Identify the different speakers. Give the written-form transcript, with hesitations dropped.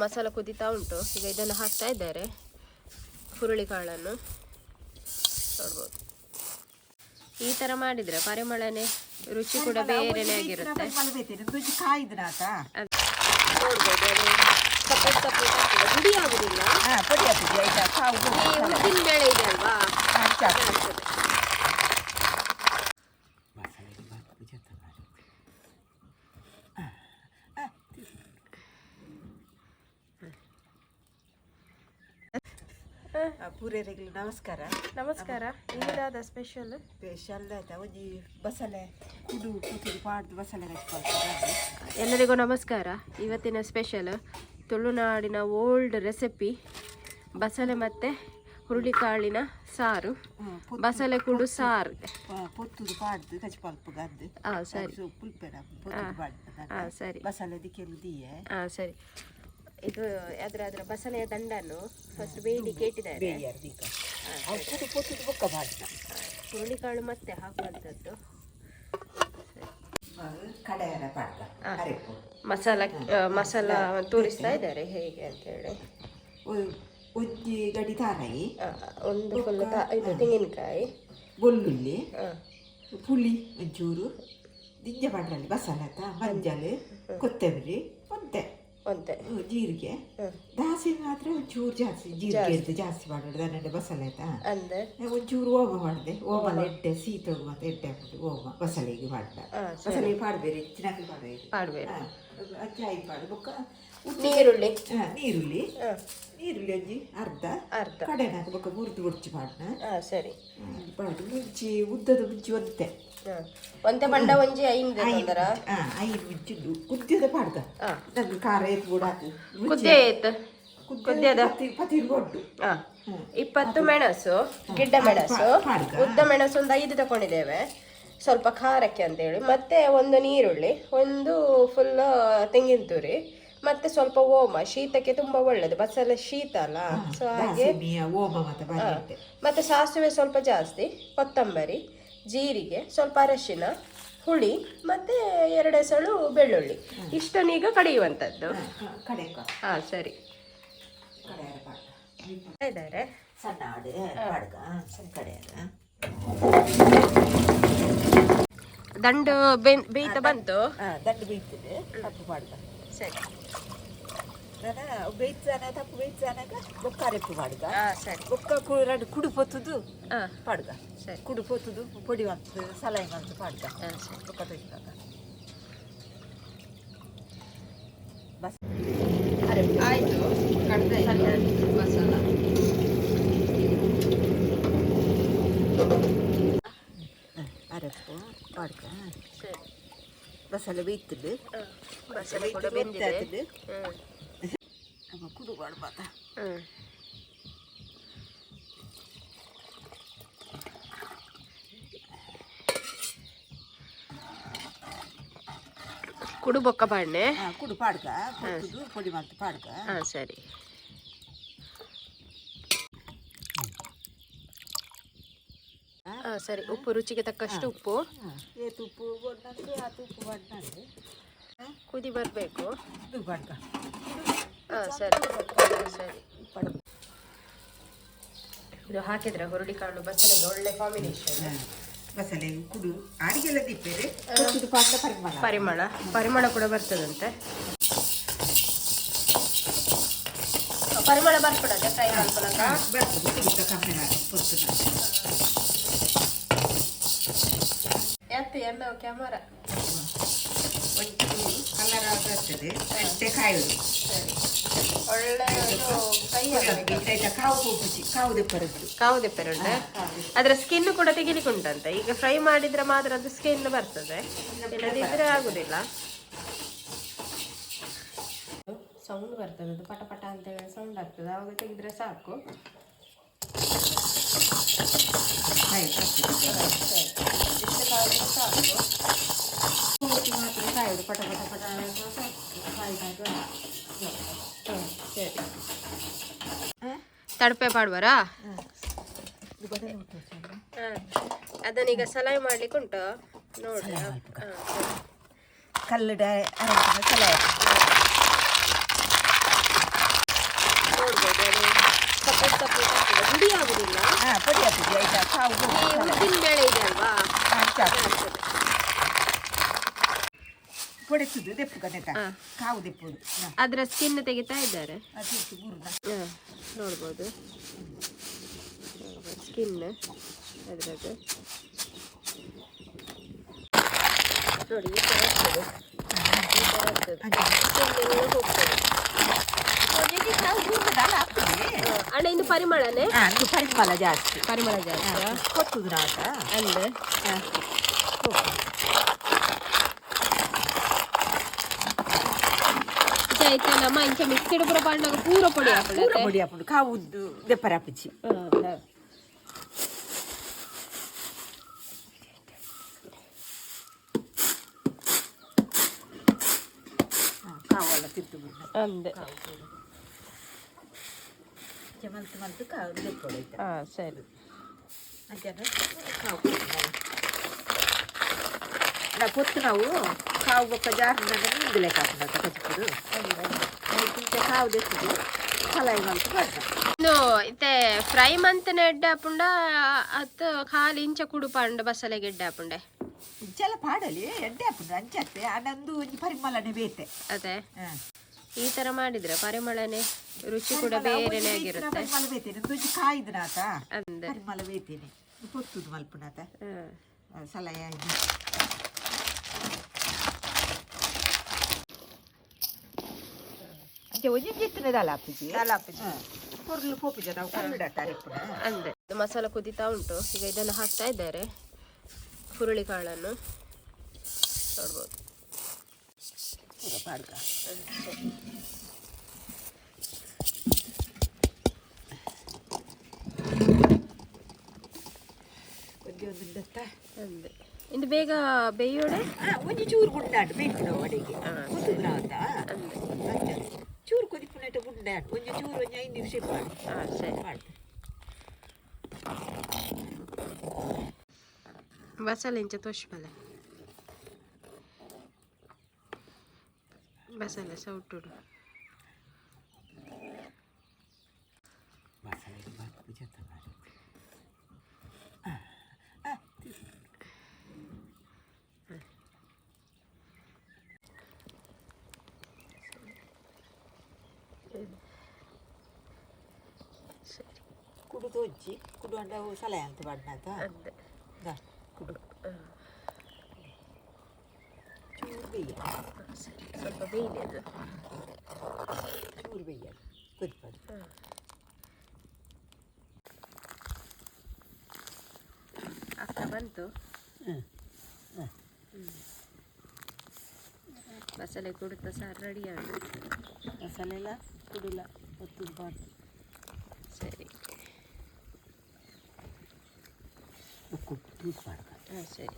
Speaker 1: ಮಸಾಲ ಕುದೀತಾ ಉಂಟು. ಈಗ ಇದನ್ನು ಹಾಕ್ತಾ ಇದ್ದಾರೆ, ಹುರುಳಿಕಾಳನ್ನು ನೋಡ್ಬೋದು. ಈ ಥರ ಮಾಡಿದರೆ ಪರಿಮಳನೇ ರುಚಿ ಕೂಡ ಬೇರೆನೇ ಆಗಿರುತ್ತೆ. ನೋಡ್ಬೋದು ಅದು ಸಪೋರ್ಟ್ ಆಗ್ತದೆ, ಹುಡಿ ಆಗುದಿಲ್ಲ. ಉದ್ದಿನ ಬೇಳೆ ಇದೆ ಅಲ್ವಾ, ಆಗ್ತದೆ.
Speaker 2: ಪೂರೈರೆಗ್ಲು ನಮಸ್ಕಾರ.
Speaker 1: ನಮಸ್ಕಾರ. ಇನ್ನಿದಾದ ಸ್ಪೆಷಲ್
Speaker 2: ಆಯ್ತಾ ಒಂಜಿ ಬಸಳೆ ಕುಡು ಕುದು ಪಾಡ್ದು ಬಸಳೆ
Speaker 1: ಎಲ್ಲರಿಗೂ ನಮಸ್ಕಾರ. ಇವತ್ತಿನ ಸ್ಪೆಷಲ್ ತುಳುನಾಡಿನ ಓಲ್ಡ್ ರೆಸಿಪಿ ಬಸಳೆ ಮತ್ತು ಹುರುಳಿಕಾಳಿನ ಸಾರು, ಬಸಳೆ ಕುಡು ಸಾರು.
Speaker 2: ಪೊತ್ತುದು ಪಾಡ್ದು ಕಚ್ಪಲ್ಪಗದ್ದು
Speaker 1: ಸರಿ
Speaker 2: ಪುಲ್ಪೆರ
Speaker 1: ಸರಿ
Speaker 2: ಬಸಳೆ ದಿಕ್ಕೆಲ್ಲ ದಿಯೆ
Speaker 1: ಸರಿ. ಇದು ಅದರ ಬಸಳೆಯ ದಂಡನ್ನು ಫಸ್ಟ್ ಬೇಯಲಿಕ್ಕೆ ಇಟ್ಟಿದ್ದಾರೆ. ಹುರುಳಿಕಾಳು ಮತ್ತೆ ಹಾಕುವಂಥದ್ದು. ಮಸಾಲ ತೋರಿಸ್ತಾ ಇದ್ದಾರೆ ಹೇಗೆ ಅಂತ ಹೇಳಿ. ಒಂದು ಫುಲ್ ಇದು ತೆಂಗಿನಕಾಯಿ,
Speaker 2: ಬೆಳ್ಳುಳ್ಳಿ, ಪುಳಿ ಒಂಚೂರು, ದಿಂಜ ಪಡ್ರಲ್ಲಿ ಬಸಳೆ, ಮಂಜಲ್, ಕೊತ್ತಂಬರಿ,
Speaker 1: ಒಂತೆ
Speaker 2: ಜೀರಿಗೆ ದಾಸಿ ಮಾತ್ರ ಒಂಚೂರು ಜಾಸ್ತಿ ಜೀರಿಗೆ ಜಾಸ್ತಿ ಮಾಡೋದು ದನ್ನಡ ಬಸಳೆ
Speaker 1: ಅಂದ್ರೆ
Speaker 2: ಒಂಚೂರು ಓಮ ಮಾಡಿದೆ. ಓಮಲ್ಲ ಎಡ್ಡೆ ಸೀತೋಗು ಮತ್ತೆ ಎಡ್ಡೆ ಹಾಕ್ಬಿಟ್ಟು ಓಮ ಬಸಳೆಗೆ ಮಾಡ್ದ. ಬಸಳೆಗೆ ಪಾಡ್ಬೇರೆ ಹೆಚ್ಚಿನಾಗಿ
Speaker 1: ಪಾಡ್ಬೇರೆ
Speaker 2: ಅಚ್ಚಾಯಿ ಪಾಡು ಬೊಕ್ಕ
Speaker 1: ನೀರುಳ್ಳಿ
Speaker 2: ನೀರುಳ್ಳಿ ಒಂಜಿ ಅರ್ಧ ಕಡೆನಾಗ ಬೊಕ್ಕ ಮುರಿದು ಮುಡ್ಚಿ ಪಾಡ್ನ.
Speaker 1: ಸರಿ
Speaker 2: ಪಾಡು ಮುಂಚಿ ಉದ್ದದ ಮುಂಚಿ
Speaker 1: ಒಂತೆ ಬಂಡ ಒಂಜಿ ಐದು
Speaker 2: ಮುಂಚಿ ಕುದ್ಯದ ಪಾಡ್ದ ನಂಗೆ ಖಾರ ಎತ್ತು ಕೂಡ
Speaker 1: ಕುದ್ಯದ
Speaker 2: ಪತಿರ್ಗೊಡ್ಡು
Speaker 1: 20 ಮೆಣಸು, ಗಿಡ್ಡ ಮೆಣಸು, ಉದ್ದ ಮೆಣಸು ಒಂದು 5 ತಗೊಂಡಿದ್ದೇವೆ ಸ್ವಲ್ಪ ಖಾರಕ್ಕೆ ಅಂತೇಳಿ. ಮತ್ತೆ ಒಂದು ನೀರುಳ್ಳಿ, ಒಂದು ಫುಲ್ ತೆಂಗಿನ ತುರಿ, ಮತ್ತೆ ಸ್ವಲ್ಪ ಓಮ. ಶೀತಕ್ಕೆ ತುಂಬಾ ಒಳ್ಳೇದು, ಬಸಳೆ ಶೀತ ಅಲ್ಲ, ಸೊ ಹಾಗೆ. ಮತ್ತೆ ಸಾಸಿವೆ ಸ್ವಲ್ಪ ಜಾಸ್ತಿ, ಕೊತ್ತಂಬರಿ, ಜೀರಿಗೆ, ಸ್ವಲ್ಪ ಅರಶಿನ, ಹುಳಿ, ಮತ್ತೆ 2 ಎಸಳು ಬೆಳ್ಳುಳ್ಳಿ. ಇಷ್ಟನ್ನೀಗ ಕಡಿಯುವಂಥದ್ದು. ಸರಿ ಇದ್ದಾರೆ ದಂಡು ಬೇಯ್ತ ಬಂತು.
Speaker 2: ದಂಡು ಬೇಯ್ತದೆ ತಪ್ಪು ಪಾಡ್ಗ.
Speaker 1: ಸರಿ
Speaker 2: ಬೇಯ್ತಾನ ತಪ್ಪು ಬೇಯ್ತಾನಾಗ ಬೊಕ್ಕ ಅರೆಪ್ಪು ಪಾಡ್ಗ.
Speaker 1: ಸರಿ
Speaker 2: ಬೊಕ್ಕ ಕುಡು ಪೊತ್ತುದು ಪಾಡ್ಗ.
Speaker 1: ಸರಿ
Speaker 2: ಕುಡು ಪೊತ್ತುದು ಪೊಡಿ ಮಾಡ್ತದೆ ಸಲಹೆ ಮಾಡ್ತು ಪಾಡ್ಗ. ಬೊಕ್ಕ ತೆಗಿದಾಗ ಬಸ್
Speaker 1: ಆಯಿತು. ಮಸಾಲ
Speaker 2: ಅರೆಪ್ಪು ಪಾಡ್ಗ.
Speaker 1: ಸರಿ
Speaker 2: ಬಸಳೆ ಬೇಯ್ತದೆ,
Speaker 1: ಬಸಳೆ ಕೂಡ ಬೆಂದಿದೆ.
Speaker 2: ಕುಡು ಮಾಡ್ಬಾತ.
Speaker 1: ಕುಡು ಬೊಕ್ಕ ಬಾಣೆ
Speaker 2: ಕುಡು ಪಾಡ್ಗ ಪೊಡಿ ಮಾಡ್ತು ಪಾಡ್ಗ.
Speaker 1: ಸರಿ ಸರಿ. ಉಪ್ಪು ರುಚಿಗೆ ತಕ್ಕಷ್ಟು ಉಪ್ಪು.
Speaker 2: ಉಪ್ಪು ಬಣ್ಣಂದು ಅದು ಉಪ್ಪು ಬಣ್ಣಂದು
Speaker 1: ಕುದಿ ಬರಬೇಕು.
Speaker 2: ಇದು ಪಾಡ್ಗ.
Speaker 1: ಸರಿ ಸರಿ. ಇದು ಹಾಕಿದ್ರೆ ಹುರುಳಿಕಾಳು ಬಸಳೆಗೆ ಒಳ್ಳೆ ಕಾಂಬಿನೇಷನ್.
Speaker 2: ಬಸಳೆ ಕುಡು ಅಡಿಗೆಲ್ಲ ದಿಪ್ಪೇರೆ
Speaker 1: ಪರಿಮಳ ಕೂಡ ಬರ್ತದಂತೆ. ಪರಿಮಳ ಬರ್ಬಿಡತ್ತೆ ಫ್ರೈ ಮಾಡ್ಕೊಳಕ ಎಲ್ಲ ಕ್ಯಾಮರಾ
Speaker 2: ಕಲರ್ ಆಗ್ತದೆ. ಕಾಯೋದು
Speaker 1: ಒಳ್ಳೆ
Speaker 2: ಕಾವು
Speaker 1: ದೆಪ್ಪರುಂಡೆ. ಅದರ ಸ್ಕಿನ್ ಕೂಡ ತೆಗಿಲಿಕ್ಕುಂಟಂತೆ. ಈಗ ಫ್ರೈ ಮಾಡಿದ್ರೆ ಮಾತ್ರ ಅದು ಸ್ಕಿನ್ ಬರ್ತದೆ, ಇಲ್ಲದಿದ್ರೆ ಆಗುದಿಲ್ಲ. ಸೌಂಡ್ ಬರ್ತದೆ, ಅದು ಪಟ ಪಟ ಅಂತ ಹೇಳಿ ಸೌಂಡ್ ಆಗ್ತದೆ, ಆವಾಗ ತೆಗೆದ್ರೆ ಸಾಕು. ಇಷ್ಟು ಕಾಯಿದ್ರೆ ಸಾಕು.
Speaker 2: ಮಾತ್ರ ಕಾಯೋದು ಪಟ ಪಟ ಪಟ
Speaker 1: ಸರಿ. ತಡಪೆ ಪಾಡುವರಾ? ಅದನ್ನೀಗ ಸಲಾಯಿ ಮಾಡ್ಲಿಕ್ಕೆ ಉಂಟು ನೋಡಿ.
Speaker 2: ಕಲ್ಲಡ ಸಲಾಯಿ
Speaker 1: ಸಪ್ರೇಟ್ ಆಗ್ತದೆ, ಹುಡಿ ಆಗುದಿಲ್ಲ.
Speaker 2: ಪುಡಿ ಹಾಕಿದ್ವಿ ಆಯ್ತಾ. ಕಾವು
Speaker 1: ಈ ಉದ್ದಿನ ಬೇಳೆ ಇದೆ ಅಲ್ವಾ,
Speaker 2: ಪೊಡೆಸುದು ದೆಪ್ಪು ಕನೆತ ಕಾವು ದೆಪ್ಪುದು.
Speaker 1: ಅದರ ಸ್ಕಿನ್ ತೆಗಿತಾ ಇದ್ದಾರೆ,
Speaker 2: ಅದಿತ್ತು ಗುರುನ.
Speaker 1: ನೋಡ್ಬೋದು ಸ್ಕಿನ್ ಅದರದ್ದು ನೋಡಿ, ಈ ಥರ ಆಗ್ತದೆ, ಈ ಥರ ಆಗ್ತದೆ, ಸ್ಕಿನ್ ಎಲ್ಲ ಹೋಗ್ತದೆ. ಅಣ್ಣ ಇನ್ನು ಪರಿಮಳನೇ,
Speaker 2: ಪರಿಮಳ ಜಾಸ್ತಿ,
Speaker 1: ಪರಿಮಳ ಜಾಸ್ತಿ
Speaker 2: ಕೊತ್ತುದು ನಾಟ
Speaker 1: ಅಂದ್ರೆ ಆಯ್ತಾ. ನಮ್ಮ ಇಂಚ ಮಿಕ್ಸಿಡ್ ಪೂರ ಪಾಂಡಾಗ ಪೂರ ಪೊಡಿ
Speaker 2: ಪೊಡಿ ಹಾಕೊಂಡು ಕಾವುದ್ದು ದೆಪ್ಪರ ಹಾಪಿಚ್ಚಿ ಕಾವೆಲ್ಲ ತಿಂತು
Speaker 1: ಅಂದೆ.
Speaker 2: ಮಲ್ತು ಮಲ್ತು ಕಾವು ದೆಪ್ಪೊಡೆ.
Speaker 1: ಸರಿ.
Speaker 2: ಕೊತ್ತು ನಾವು ಕಾವು ಬೊಕ್ಕ ಜಾಸ್ತಿ ನಿಂದು ಲೆಕ್ಕ ಹಾಕೊಂಡು ಕಚ್ಚಿಪುಡು ಇಂಚ ಕಾವು ದೆಪ್ಪುದು ಕಲಾಯಿ ಮಲ್ತು ಬರ್ತ.
Speaker 1: ಇನ್ನು ಇತ್ತೆ ಫ್ರೈ ಮಂತ್ ಎಡ್ಡೆ ಹಾಪುಂಡ ಅತ್ತು ಖಾಲಿ ಇಂಚ ಕುಡು ಪಾಂಡು ಬಸಳೆಗೆ ಎಡ್ಡೆ ಹಾಪುಂಡೆ
Speaker 2: ಇಂಚೆಲ್ಲ ಪಾಡಲಿ ಎಡ್ಡೆ ಹಾಪುಂಡು ಅಂಚತ್ತೆ ಅದೊಂದು ಒಂಜಿ ಪರಿಮಳನೆ ಬೇತೆ.
Speaker 1: ಅದೇ ಈ ತರ ಮಾಡಿದ್ರೆ ಪರಿಮಳನೆ ರುಚಿ ಕೂಡ ಬೇರೆನೆ ಆಗಿರುತ್ತೆ.
Speaker 2: ಪರಿಮಳ ಬೇತೇನೆ ಒಂಜಿ ಕಾಯಿದು ನಾತ
Speaker 1: ಅಂದೆ
Speaker 2: ಪರಿಮಳ ಬೇತೇನೆ ಕೊತ್ತುದು ಮಲ್ಪುನಾತ ಸಲಹೆ ಆಯ್ತು. ಒಂಜಿ ಜಿತ್ತಿನದಲ್ಲ ಹಾಪಿಜಿ ಕೊರ್ಲು ಪೋಪಿಜ ನಾವು ಕಲ್ಲಿಡಾರೆ
Speaker 1: ಅಂದೆ. ಮಸಾಲ ಕುದೀತಾ ಉಂಟು, ಈಗ ಇದನ್ನು ಹಾಕ್ತಾ ಇದ್ದಾರೆ, ಹುರುಳಿ ಕಾಳನ್ನು ನೋಡ್ಬೋದು. ಅಂದೆ ಇಂದು ಬೇಗ ಬೇಯೋಡೆ
Speaker 2: ಒಂಜಿ ಚೂರು ಗುಂಡಾಡು ಬೇಕು ಅಡಿಗೆ ಚೂರು ಕೊದಿಪುನಟ ಗುಂಡಾಡು ಒಂಜಿ ಚೂರು ಒಂಜಿ 5 ನಿಮಿಷ ಮಾಡಿ.
Speaker 1: ಸರಿ. ಬಸಳೆ ಇಂಚ ತೋಷ್ಮಲೆ ಬಸಳೆ ಸೌಟುಡು
Speaker 2: ಕುಡು ತೋಜಿ ಕುಡು ಅಂಡ ಸಲಹೆ ಅಂತ ಬಣ್ಣದ ಕುಡು ಚೂರು ಬೇಯ
Speaker 1: ಸ್ವಲ್ಪ ಬೇಯಲಿ ಅದು,
Speaker 2: ಚೂರು ಬೇಯ ಕೊದ್ಬಾರ್ದು.
Speaker 1: ಅಕ್ಕ ಬಂತು. ಬಸಳೆ ಕುಡುತ್ತ ಸಾರು ರೆಡಿ ಆಗಿ
Speaker 2: ಮಸಾಲೆ ಎಲ್ಲ ಕುಡಿಲ್ಲ ಒತ್ತುಬಾರ್ದು.
Speaker 1: ಸರಿ
Speaker 2: ಕುಟ್ಟು
Speaker 1: ಸರಿ.